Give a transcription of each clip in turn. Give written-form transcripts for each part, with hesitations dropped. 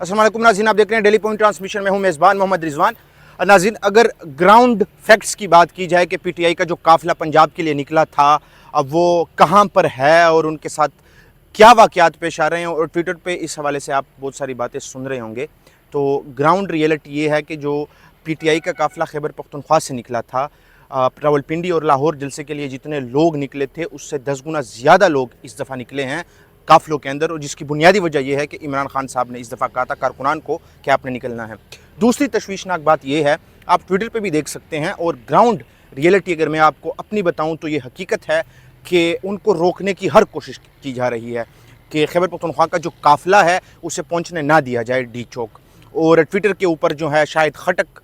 अस्सलाम वालेकुम नाज़रीन, आप देख रहे हैं डेली पॉइंट ट्रांसमिशन में हूं मेज़बान मोहम्मद रिजवान। नाज़रीन, अगर ग्राउंड फैक्ट्स की बात की जाए कि पीटीआई का जो काफ़िला पंजाब के लिए निकला था, अब वो कहां पर है और उनके साथ क्या वाक़यात पेश आ रहे हैं, और ट्विटर पे इस हवाले से आप बहुत सारी बातें सुन रहे होंगे। तो ग्राउंड रियलिटी ये है कि जो पीटीआई का काफ़िला खैबर पख्तूनख्वा से निकला था, रावलपिंडी और लाहौर जलसे के लिए जितने लोग निकले थे उससे 10 गुना ज़्यादा लोग इस दफ़ा निकले हैं काफ़िलों के अंदर, और जिसकी बुनियादी वजह यह है कि इमरान खान साहब ने इस दफ़ा कहा था कारकुनान को कि आपने निकलना है। दूसरी तशवीशनाक बात यह है, आप ट्विटर पे भी देख सकते हैं, और ग्राउंड रियलिटी अगर मैं आपको अपनी बताऊं तो ये हकीकत है कि उनको रोकने की हर कोशिश की जा रही है कि खैबर पख्तूनख्वा का जो काफ़िला है उसे पहुंचने ना दिया जाए डी चौक। और ट्विटर के ऊपर जो है शाहिद खटक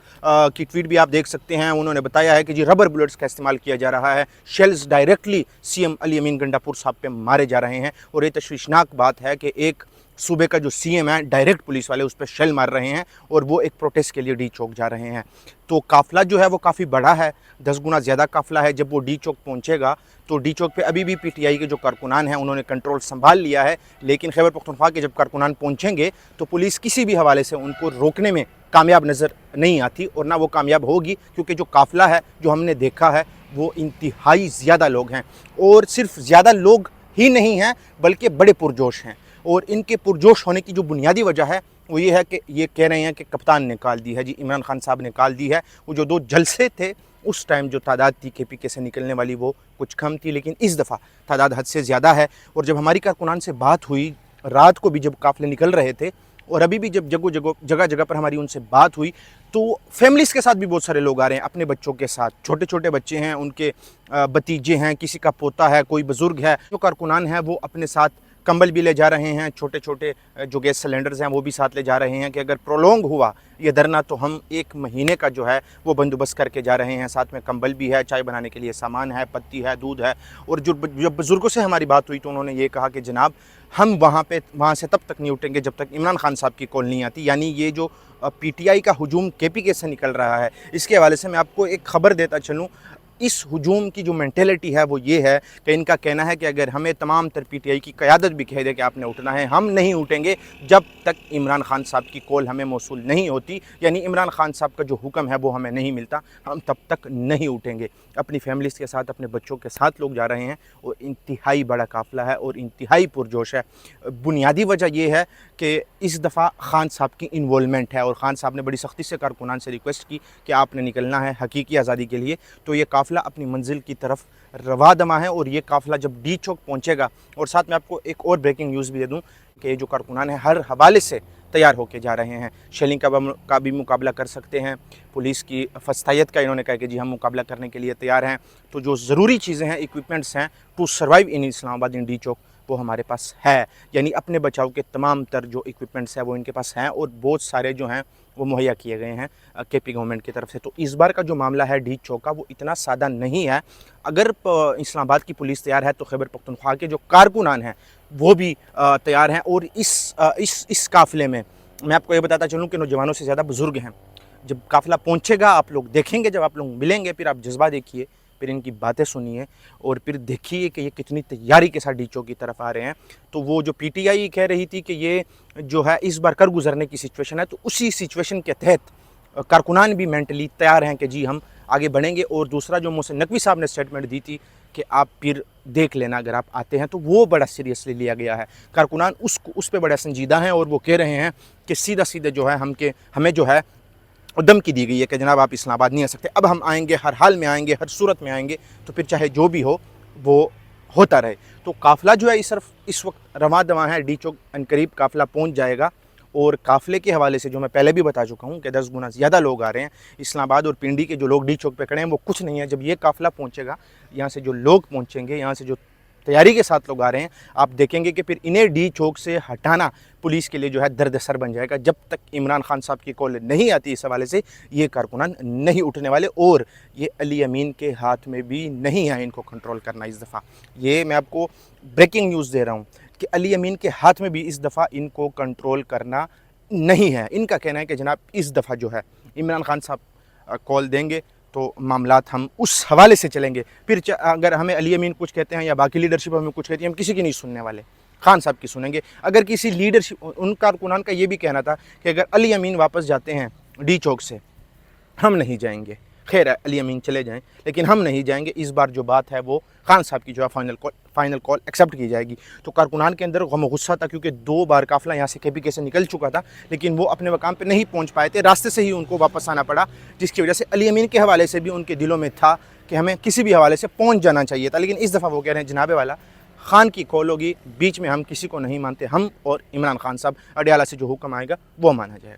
की ट्वीट भी आप देख सकते हैं। उन्होंने बताया है कि जी रबर बुलेट्स का इस्तेमाल किया जा रहा है, शेल्स डायरेक्टली सीएम अली अमीन गंडापुर साहब पे मारे जा रहे हैं। और ये तशवीशनाक बात है कि एक सूबे का जो सीएम है, डायरेक्ट पुलिस वाले उस पर शेल मार रहे हैं और वो एक प्रोटेस्ट के लिए डी चौक जा रहे हैं। तो काफ़िला जो है वो काफ़ी बड़ा है, 10 गुना ज़्यादा काफ़िला है। जब वो डी चौक पहुँचेगा तो डी चौक पे अभी भी पीटीआई के जो कारकुनान हैं उन्होंने कंट्रोल संभाल लिया है, लेकिन खैबर पख्तूनख्वा के जब कारकुनान पहुँचेंगे तो पुलिस किसी भी हवाले से उनको रोकने में कामयाब नज़र नहीं आती, और ना वो कामयाब होगी, क्योंकि जो काफ़िला है जो हमने देखा है वो इंतहाई ज़्यादा लोग हैं। और सिर्फ ज़्यादा लोग ही नहीं हैं बल्कि बड़े पुरजोश हैं, और इनके पुरजोश होने की जो बुनियादी वजह है वो ये है कि ये कह रहे हैं कि कप्तान निकाल दी है, जी इमरान खान साहब ने निकाल दी है। वो जो 2 जलसे थे उस टाइम जो तादाद थी केपीके से निकलने वाली वो कुछ कम थी, लेकिन इस दफ़ा तादाद हद से ज़्यादा है। और जब हमारी कारकुनान से बात हुई रात को भी, जब काफ़िले निकल रहे थे, और अभी भी जब जगह जगह पर हमारी उनसे बात हुई, तो फैमिलीज़ के साथ भी बहुत सारे लोग आ रहे हैं अपने बच्चों के साथ। छोटे छोटे बच्चे हैं, उनके भतीजे हैं, किसी का पोता है, कोई बुज़ुर्ग है। जो कारकुनान है वो अपने साथ कंबल भी ले जा रहे हैं, छोटे छोटे जो गैस सिलेंडर्स हैं वो भी साथ ले जा रहे हैं कि अगर प्रोलोंग हुआ ये धरना तो हम 1 महीने का जो है वो बंदोबस्त करके जा रहे हैं। साथ में कंबल भी है, चाय बनाने के लिए सामान है, पत्ती है, दूध है। और जब बुज़ुर्गों से हमारी बात हुई तो उन्होंने ये कहा कि जनाब हम वहाँ से तब तक नहीं उठेंगे जब तक इमरान खान साहब की कॉल नहीं आती। यानी ये जो पीटीआई का हुजूम केपीके से निकल रहा है, इसके हवाले से मैं आपको एक ख़बर देता चलूँ। इस हुजूम की जो मेंटेलिटी है वो ये है कि इनका कहना है कि अगर हमें तमाम तर पीटीआई की क़यादत भी कह दे कि आपने उठना है, हम नहीं उठेंगे जब तक इमरान खान साहब की कॉल हमें मौसूल नहीं होती। यानी इमरान खान साहब का जो हुक्म है वो हमें नहीं मिलता, हम तब तक नहीं उठेंगे। अपनी फैमिलीज़ के साथ, अपने बच्चों के साथ लोग जा रहे हैं, और इंतहाई बड़ा काफ़िला है और इंतहाई पुरजोश है। बुनियादी वजह यह है कि इस दफ़ा खान साहब की इन्वॉल्वमेंट है, और खान साहब ने बड़ी सख्ती से कारकुनान से रिक्वेस्ट की कि आपने निकलना है हकीकी आज़ादी के लिए। तो ये काफ़िला अपनी मंजिल की तरफ रवा दमा है, और ये काफ़िला जब डी चौक पहुँचेगा, और साथ में आपको एक और ब्रेकिंग न्यूज़ भी दे दूँ कि ये जो कारकुनान है हर हवाले से तैयार होके जा रहे हैं। शेलिंग का भी मुकाबला कर सकते हैं, पुलिस की फस्तैयत का इन्होंने कहा कि जी हम मुकाबला करने के लिए तैयार हैं। तो जो ज़रूरी चीज़ें हैं, इक्विपमेंट्स हैं to survive in Islamabad in D chowk, वो हमारे पास है। यानी अपने बचाव के तमाम तर जो इक्विपमेंट्स हैं वो इनके पास हैं, और बहुत सारे जो हैं वो मुहैया किए गए हैं केपी गवर्नमेंट की तरफ से। तो इस बार का जो मामला है डी चौक का वो इतना सादा नहीं है। अगर इस्लामाबाद की पुलिस तैयार है तो खैबर पख्तूनख्वा के जो कारकुनान हैं वो भी तैयार हैं। और इस काफ़िले में मैं आपको ये बताता चलूँ कि नौजवानों से ज़्यादा बुज़ुर्ग हैं। जब काफ़िला पहुँचेगा आप लोग देखेंगे, जब आप लोग मिलेंगे फिर आप जज्बा देखिए, फिर इनकी बातें सुनिए, और फिर देखिए कि ये कितनी तैयारी के साथ डी चौक की तरफ आ रहे हैं। तो वो जो पीटीआई कह रही थी कि ये जो है इस बार कर गुजरने की सिचुएशन है, तो उसी सिचुएशन के तहत कारकुनान भी मेंटली तैयार हैं कि जी हम आगे बढ़ेंगे। और दूसरा जो मोहसिन नकवी साहब ने स्टेटमेंट दी थी कि आप फिर देख लेना अगर आप आते हैं, तो वो बड़ा सीरियसली लिया गया है। कारकुनान उस पर बड़ा संजीदा हैं, और वो कह रहे हैं कि सीधा सीधे जो है हमें जो है धमकी दी गई है कि जनाब आप इस्लामाबाद नहीं आ सकते। अब हम आएंगे, हर हाल में आएंगे, हर सूरत में आएंगे, तो फिर चाहे जो भी हो वो होता रहे। तो काफ़िला जो है इस वक्त रवा दवा है, डी चौक अनकरीब काफ़िला पहुंच जाएगा। और काफ़िले के हवाले से जो मैं पहले भी बता चुका हूं कि 10 गुना ज़्यादा लोग आ रहे हैं। इस्लामाबाद और पिंडी के जो लोग डी चौक पे खड़े हैं वो कुछ नहीं है। जब ये काफ़िला पहुंचेगा, यहाँ से जो लोग पहुंचेंगे, यहाँ से जो तैयारी के साथ लोग आ रहे हैं, आप देखेंगे कि फिर इन्हें डी चौक से हटाना पुलिस के लिए जो है दर्द सर बन जाएगा। जब तक इमरान खान साहब की कॉल नहीं आती इस हवाले से, ये कारकुनान नहीं उठने वाले, और ये अली अमीन के हाथ में भी नहीं है इनको कंट्रोल करना इस दफ़ा। ये मैं आपको ब्रेकिंग न्यूज़ दे रहा हूँ कि अली अमीन के हाथ में भी इस दफ़ा इनको कंट्रोल करना नहीं है। इनका कहना है कि जनाब इस दफ़ा जो है इमरान खान साहब कॉल देंगे तो मामलात हम उस हवाले से चलेंगे। फिर अगर हमें अली अमीन कुछ कहते हैं या बाकी लीडरशिप हमें कुछ कहती है, हम किसी की नहीं सुनने वाले। खान साहब की सुनेंगे। अगर किसी लीडरशिप, उनका कारकुनान का ये भी कहना था कि अगर अली अमीन वापस जाते हैं डी चौक से, हम नहीं जाएंगे। खैर अली अमीन चले जाएं, लेकिन हम नहीं जाएंगे। इस बार जो बात है वो खान साहब की जो है फाइनल कॉल एक्सेप्ट की जाएगी। तो कारकुनान के अंदर गम गुस्सा था, क्योंकि 2 बार काफिला यहाँ से KPK से निकल चुका था, लेकिन वो अपने मकाम पे नहीं पहुँच पाए थे, रास्ते से ही उनको वापस आना पड़ा, जिसकी वजह से अली अमीन के हवाले से भी उनके दिलों में था कि हमें किसी भी हवाले से पहुँच जाना चाहिए था। लेकिन इस दफ़ा वो कह रहे हैं जनाबे वाला खान की कॉल होगी, बीच में हम किसी को नहीं मानते, हम और इमरान खान साहब, अडयाला से जो हुक्म आएगा वो माना जाएगा।